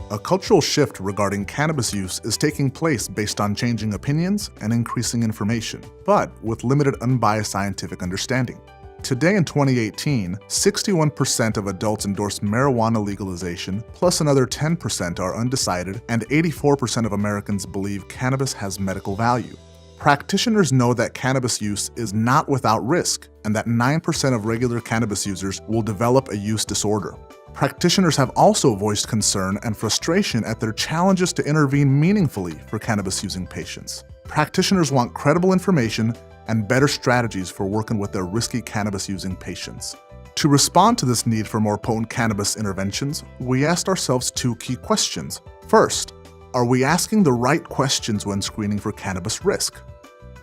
A cultural shift regarding cannabis use is taking place based on changing opinions and increasing information, but with limited unbiased scientific understanding. Today in 2018, 61% of adults endorse marijuana legalization, plus another 10% are undecided, and 84% of Americans believe cannabis has medical value. Practitioners know that cannabis use is not without risk, and that 9% of regular cannabis users will develop a use disorder. Practitioners have also voiced concern and frustration at their challenges to intervene meaningfully for cannabis-using patients. Practitioners want credible information and better strategies for working with their risky cannabis-using patients. To respond to this need for more potent cannabis interventions, we asked ourselves two key questions. First, are we asking the right questions when screening for cannabis risk?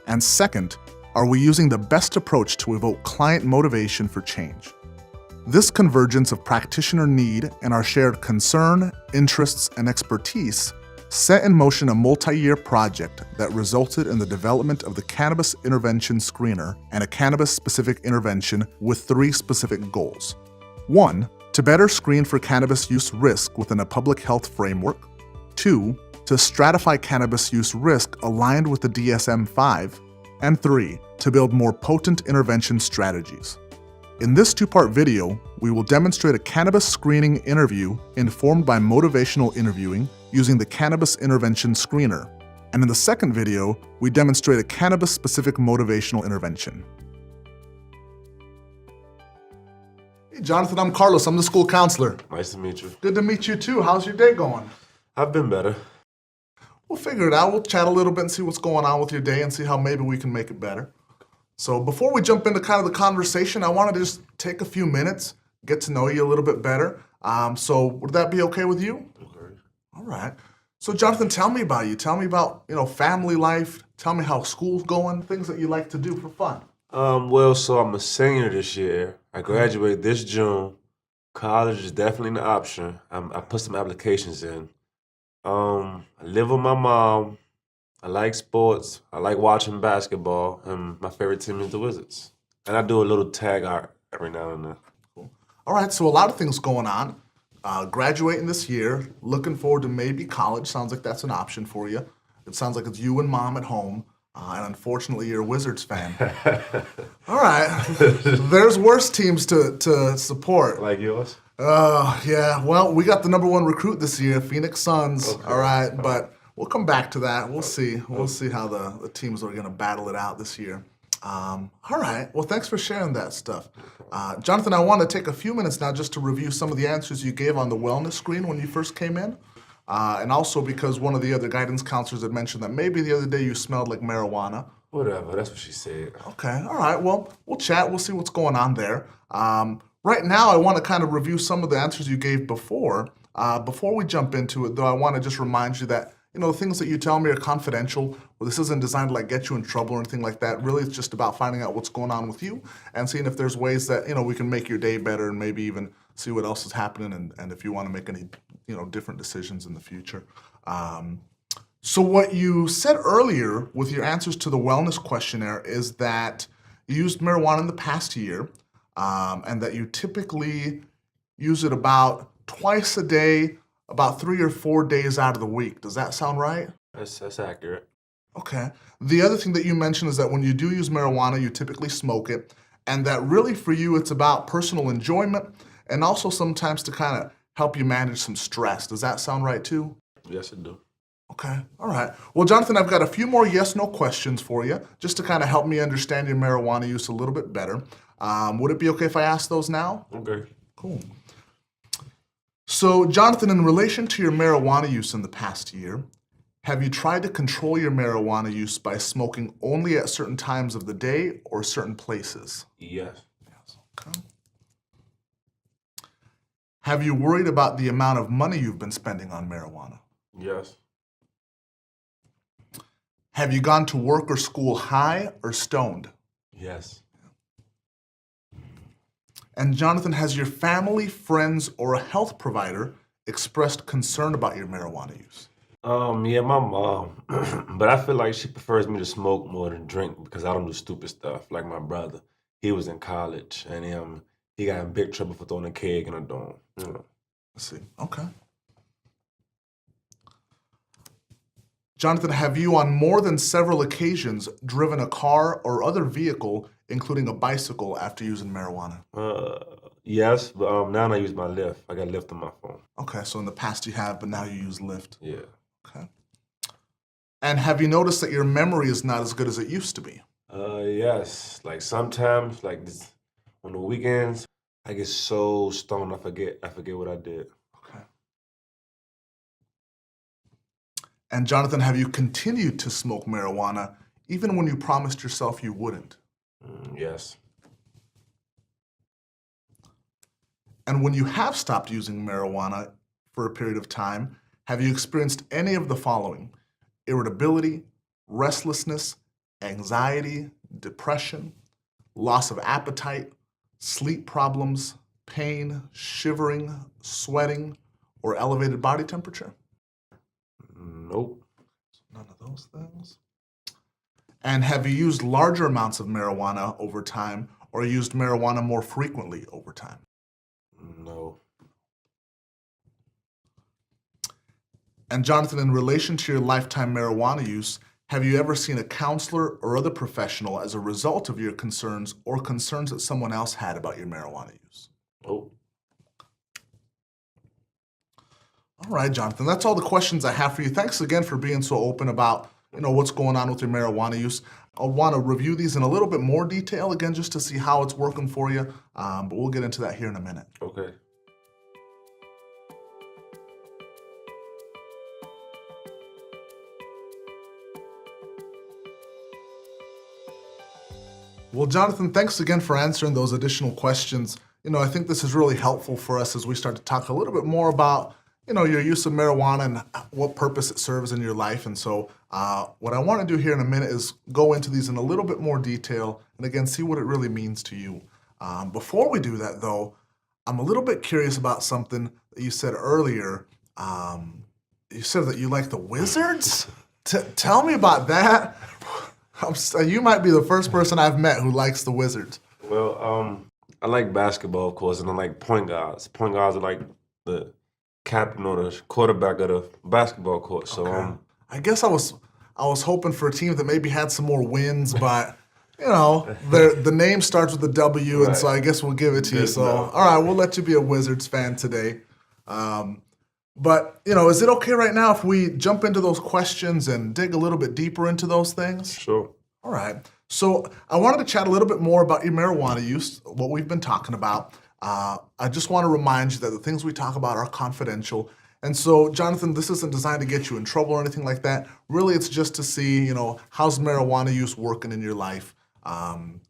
And second, are we using the best approach to evoke client motivation for change? This convergence of practitioner need and our shared concern, interests, and expertise set in motion a multi-year project that resulted in the development of the Cannabis Intervention Screener and a cannabis-specific intervention with three specific goals. 1. To better screen for cannabis use risk within a public health framework. 2. To stratify cannabis use risk aligned with the DSM-5. And 3. To build more potent intervention strategies. In this two-part video, we will demonstrate a cannabis screening interview informed by motivational interviewing using the Cannabis Intervention Screener. And in the second video, we demonstrate a cannabis-specific motivational intervention. Hey Jonathan, I'm Carlos. I'm the school counselor. Nice to meet you. Good to meet you too. How's your day going? I've been better. We'll figure it out. We'll chat a little bit and see what's going on with your day and see how maybe we can make it better. So before we jump into kind of the conversation, I wanted to just take a few minutes, get to know you a little bit better. So would that be okay with you? Okay. All right. So Jonathan, tell me about you. Tell me about, family life. Tell me how school's going, things that you like to do for fun. So I'm a senior this year. I graduate this June. College is definitely an option. I put some applications in. I live with my mom. I like sports. I like watching basketball, and my favorite team is the Wizards. And I do a little tag art every now and then. Cool. All right, so a lot of things going on. Graduating this year, looking forward to maybe college. Sounds like that's an option for you. It sounds like it's you and mom at home, and unfortunately you're a Wizards fan. All right, there's worse teams to support. Like yours? Yeah, well, we got the #1 recruit this year, Phoenix Suns. Okay. All right, but we'll come back to that. We'll see. We'll see how the teams are going to battle it out this year. All right. Well, thanks for sharing that stuff. Jonathan, I want to take a few minutes now just to review some of the answers you gave on the wellness screen when you first came in. And also because one of the other guidance counselors had mentioned that maybe the other day you smelled like marijuana. Whatever, that's what she said. Okay. All right. Well, we'll chat. We'll see what's going on there. Right now, I want to kind of review some of the answers you gave before. Before we jump into it, though, I want to just remind you that the things that you tell me are confidential. Well, this isn't designed to get you in trouble or anything like that. Really, it's just about finding out what's going on with you and seeing if there's ways that, we can make your day better and maybe even see what else is happening and if you want to make any, different decisions in the future. So what you said earlier with your answers to the wellness questionnaire is that you used marijuana in the past year and that you typically use it about twice a day, about 3 or 4 days out of the week. Does that sound right? That's accurate. Okay. The other thing that you mentioned is that when you do use marijuana, you typically smoke it, and that really for you it's about personal enjoyment and also sometimes to kind of help you manage some stress. Does that sound right too? Yes, it do. Okay. All right. Well, Jonathan, I've got a few more yes/no questions for you just to kind of help me understand your marijuana use a little bit better. Would it be okay if I ask those now? Okay. Cool. So, Jonathan, in relation to your marijuana use in the past year, have you tried to control your marijuana use by smoking only at certain times of the day or certain places? Yes. Yes. Okay. Have you worried about the amount of money you've been spending on marijuana? Yes. Have you gone to work or school high or stoned? Yes. And Jonathan, has your family, friends, or a health provider expressed concern about your marijuana use? Yeah, my mom. But I feel like she prefers me to smoke more than drink because I don't do stupid stuff. Like my brother, he was in college and he got in big trouble for throwing a keg in a dorm. Let's see. Okay. Jonathan, have you on more than several occasions driven a car or other vehicle, including a bicycle, after using marijuana? Yes, but now I use my Lyft. I got Lyft on my phone. Okay, so in the past you have, but now you use Lyft. Yeah. Okay. And have you noticed that your memory is not as good as it used to be? Yes. Like sometimes, like this, on the weekends, I get so stoned I forget what I did. Okay. And Jonathan, have you continued to smoke marijuana even when you promised yourself you wouldn't? Yes. And when you have stopped using marijuana for a period of time, have you experienced any of the following: irritability, restlessness, anxiety, depression, loss of appetite, sleep problems, pain, shivering, sweating, or elevated body temperature? Nope. None of those things. And have you used larger amounts of marijuana over time, or used marijuana more frequently over time? No. And Jonathan, in relation to your lifetime marijuana use, have you ever seen a counselor or other professional as a result of your concerns or concerns that someone else had about your marijuana use? Nope. All right, Jonathan, that's all the questions I have for you. Thanks again for being so open about, what's going on with your marijuana use. I'll want to review these in a little bit more detail again, just to see how it's working for you. But we'll get into that here in a minute. Okay. Well, Jonathan, thanks again for answering those additional questions. I think this is really helpful for us as we start to talk a little bit more about, your use of marijuana and what purpose it serves in your life. And so what I want to do here in a minute is go into these in a little bit more detail and again, see what it really means to you. Before we do that though, I'm a little bit curious about something that you said earlier. You said that you like the Wizards? Tell me about that. You might be the first person I've met who likes the Wizards. Well, I like basketball, of course, and I like point guards. Point guards are like the captain or the quarterback of the basketball court. So, Okay. I guess I was hoping for a team that maybe had some more wins, but the name starts with a W, and so I guess we'll give it to you. Good So, enough. all right, we'll let you be a Wizards fan today. But is it okay right now if we jump into those questions and dig a little bit deeper into those things? Sure. All right. So I wanted to chat a little bit more about your marijuana use, what we've been talking about. I just want to remind you that the things we talk about are confidential. And so, Jonathan, this isn't designed to get you in trouble or anything like that. Really, it's just to see, how's marijuana use working in your life. And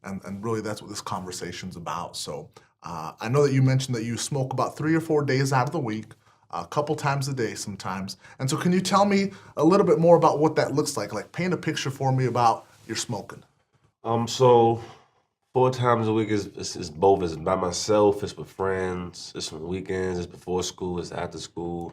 really, that's what this conversation's about. So I know that you mentioned that you smoke about 3 or 4 days out of the week, a couple times a day sometimes. And so can you tell me a little bit more about what that looks like? Like paint a picture for me about your smoking. So 4 times a week is both. It's by myself, it's with friends, it's on weekends, it's before school, it's after school.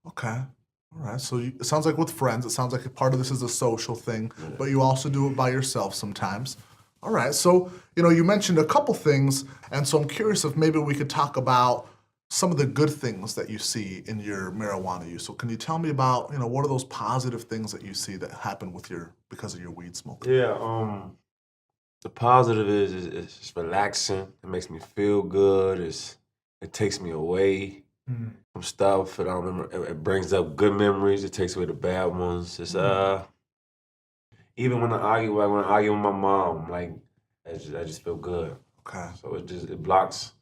Okay. All right. So it sounds like with friends, it sounds like a part of this is a social thing, but you also do it by yourself sometimes. All right. So, you mentioned a couple things, and so I'm curious if maybe we could talk about some of the good things that you see in your marijuana use. So can you tell me about, what are those positive things that you see that happen because of your weed smoke? Yeah, the positive is it's relaxing. It makes me feel good. It takes me away from stuff that I don't remember. It brings up good memories. It takes away the bad ones. It's even when I argue, like when I argue with my mom, like I just feel good. Okay. So it blocks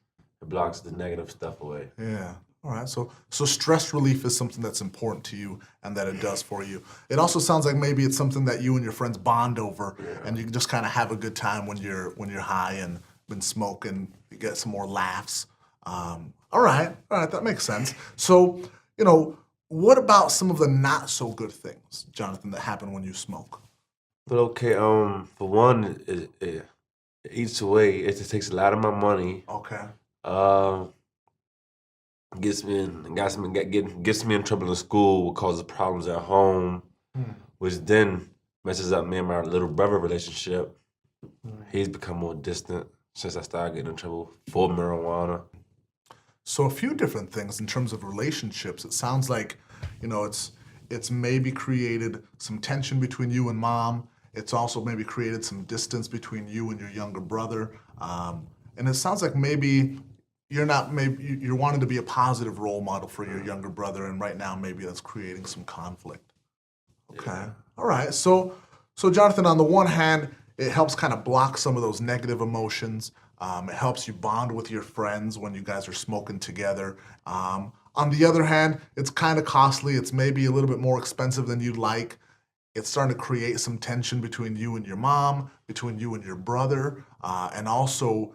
the negative stuff away. Yeah. All right. So stress relief is something that's important to you and that it does for you. It also sounds like maybe it's something that you and your friends bond over, and you can just kind of have a good time when you're high and been smoking. You get some more laughs. All right. That makes sense. So, what about some of the not so good things, Jonathan, that happen when you smoke? But okay, for one, it eats away. It just takes a lot of my money. Okay. Gets me in trouble in school, causes problems at home, which then messes up me and my little brother relationship. He's become more distant since I started getting in trouble for marijuana. So a few different things in terms of relationships. It sounds like, It's maybe created some tension between you and mom. It's also maybe created some distance between you and your younger brother. And it sounds like maybe you're wanting to be a positive role model for your younger brother, and right now maybe that's creating some conflict. Okay. Yeah. All right. So Jonathan, on the one hand, it helps kind of block some of those negative emotions. It helps you bond with your friends when you guys are smoking together. On the other hand, it's kind of costly. It's maybe a little bit more expensive than you'd like. It's starting to create some tension between you and your mom, between you and your brother, and also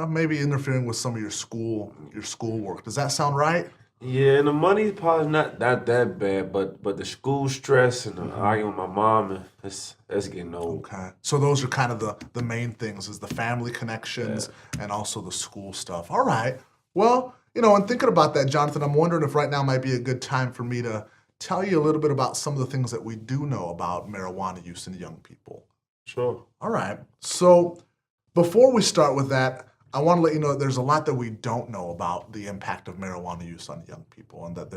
maybe interfering with some of your schoolwork. Does that sound right? Yeah, and the money's probably not that bad, but the school stress and the arguing with my mom, that's getting old. Okay. So those are kind of the main things is the family connections Yeah. and also the school stuff. All right. Well, and thinking about that, Jonathan, I'm wondering if right now might be a good time for me to tell you a little bit about some of the things that we do know about marijuana use in young people. Sure. All right. So before we start with that, I want to let you know that there's a lot that we don't know about the impact of marijuana use on young people, and that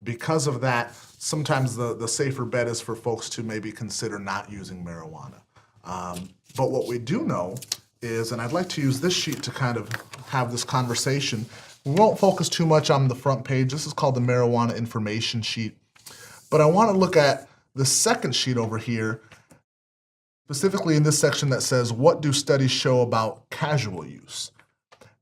because of that, sometimes the safer bet is for folks to maybe consider not using marijuana. But what we do know is, and I'd like to use this sheet to kind of have this conversation. We won't focus too much on the front page. This is called the marijuana information sheet. But I want to look at the second sheet over here, specifically in this section that says, what do studies show about casual use?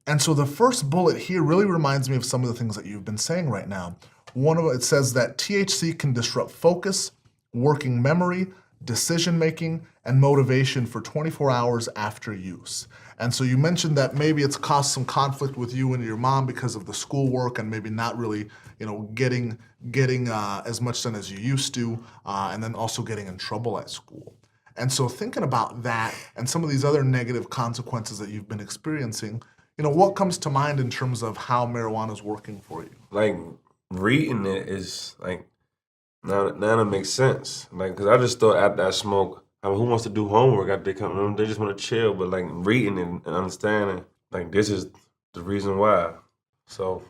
And so the first bullet here really reminds me of some of the things that you've been saying right now. One of it says that THC can disrupt focus, working memory, decision making, and motivation for 24 hours after use. And so you mentioned that maybe it's caused some conflict with you and your mom because of the schoolwork and maybe not really, getting as much done as you used to, and then also getting in trouble at school. And so thinking about that and some of these other negative consequences that you've been experiencing, what comes to mind in terms of how marijuana is working for you? Like reading it is like now it makes sense. Like, cause I just thought after I smoke, who wants to do homework after they come home? They just want to chill. But like reading it and understanding, like this is the reason why. So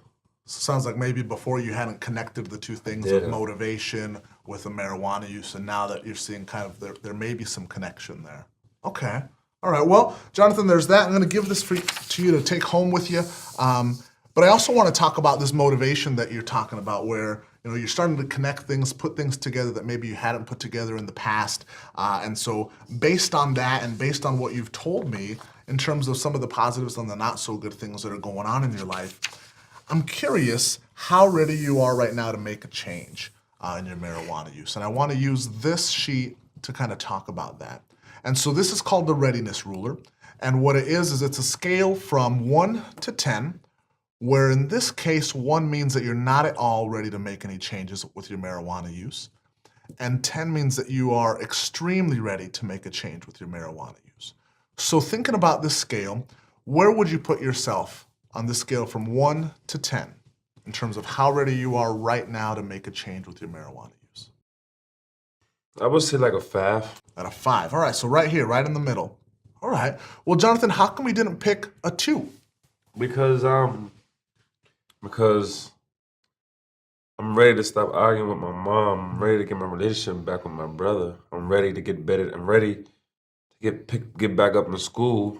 Sounds like maybe before you hadn't connected the two things of motivation with the marijuana use, and now that you're seeing kind of there may be some connection there. Okay. All right. Well, Jonathan, there's that. I'm going to give this to you to take home with you. But I also want to talk about this motivation that you're talking about, where you're starting to connect things, put things together that maybe you hadn't put together in the past. And so, based on that, and based on what you've told me in terms of some of the positives and the not so good things that are going on in your life, I'm curious how ready you are right now to make a change in your marijuana use. And I want to use this sheet to kind of talk about that. And so this is called the readiness ruler. And what it is it's a scale from 1 to 10, where in this case, 1 means that you're not at all ready to make any changes with your marijuana use. And 10 means that you are extremely ready to make a change with your marijuana use. So thinking about this scale, where would you put yourself on this scale from 1 to 10 in terms of how ready you are right now to make a change with your marijuana use? I would say like a 5. At a 5. All right, so right here, right in the middle. All right. Well, Jonathan, how come we didn't pick a 2? Because I'm ready to stop arguing with my mom. I'm ready to get my relationship back with my brother. I'm ready to get better. I'm ready to get back up in school.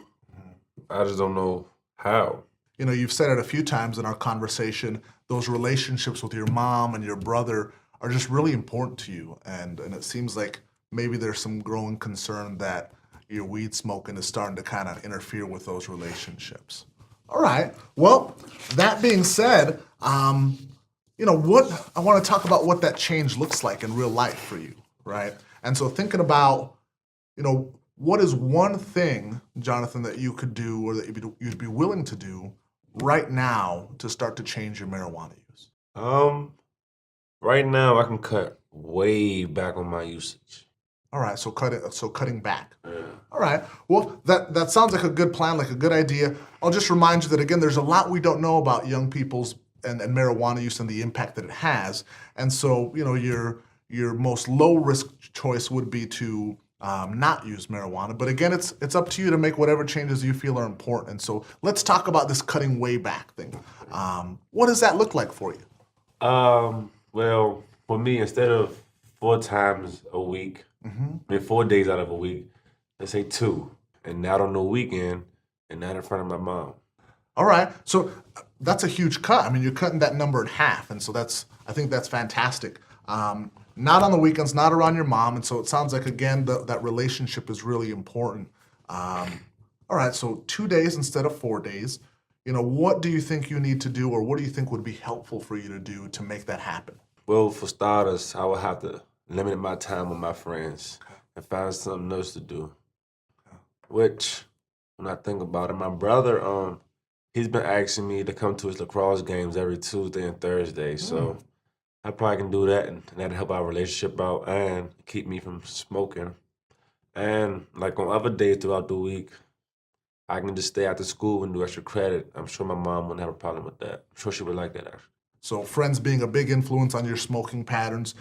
I just don't know how. You've said it a few times in our conversation, those relationships with your mom and your brother are just really important to you. And it seems like maybe there's some growing concern that your weed smoking is starting to kind of interfere with those relationships. All right. Well, that being said, what I want to talk about what that change looks like in real life for you, right? And so thinking about, what is one thing, Jonathan, that you could do or that you'd be willing to do right now to start to change your marijuana use? Right now I can cut way back on my usage. All right, so cutting back. Yeah. All right. Well, that sounds like a good plan, like a good idea. I'll just remind you that again, there's a lot we don't know about young people's and marijuana use and the impact that it has. And so, your most low risk choice would be to not use marijuana. But again, it's up to you to make whatever changes you feel are important. And so let's talk about this cutting way back thing. What does that look like for you? Well, for me, instead of 4 times a week. I mean, 4 days out of a week. Let's say 2, and not on the weekend, and not in front of my mom. All right, so that's a huge cut. I mean, you're cutting that number in half, and so I think that's fantastic. Not on the weekends, not around your mom, and so it sounds like, again, that relationship is really important. All right, so 2 days instead of 4 days. What do you think you need to do, or what do you think would be helpful for you to do to make that happen? Well, for starters, I would have to limit my time with my friends and find something else to do. Which, when I think about it, my brother, he's been asking me to come to his lacrosse games every Tuesday and Thursday. So I probably can do that, and that'll help our relationship out and keep me from smoking. And like on other days throughout the week, I can just stay after school and do extra credit. I'm sure my mom wouldn't have a problem with that. I'm sure she would like that, actually. So friends being a big influence on your smoking patterns,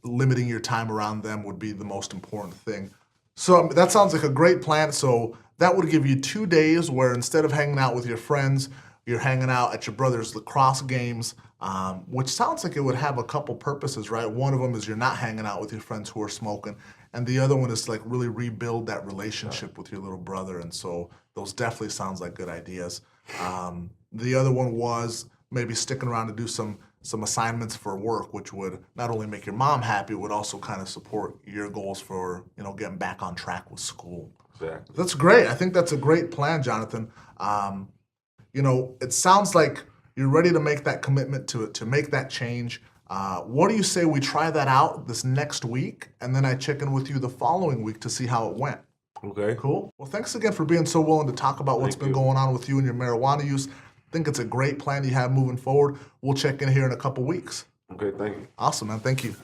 limiting your time around them would be the most important thing. So that sounds like a great plan. So that would give you 2 days where instead of hanging out with your friends, you're hanging out at your brother's lacrosse games, which sounds like it would have a couple purposes, right? One of them is you're not hanging out with your friends who are smoking, and the other one is like really rebuild that relationship with your little brother. And so those definitely sounds like good ideas. The other one was maybe sticking around to do some assignments for work, which would not only make your mom happy, it would also kind of support your goals for, getting back on track with school. Exactly. That's great. I think that's a great plan, Jonathan. It sounds like you're ready to make that commitment to make that change. What do you say we try that out this next week, and then I check in with you the following week to see how it went? Okay. Cool. Well, thanks again for being so willing to talk about what's been going on with you and your marijuana use. I think it's a great plan you have moving forward. We'll check in here in a couple weeks. Okay, thank you. Awesome, man. Thank you.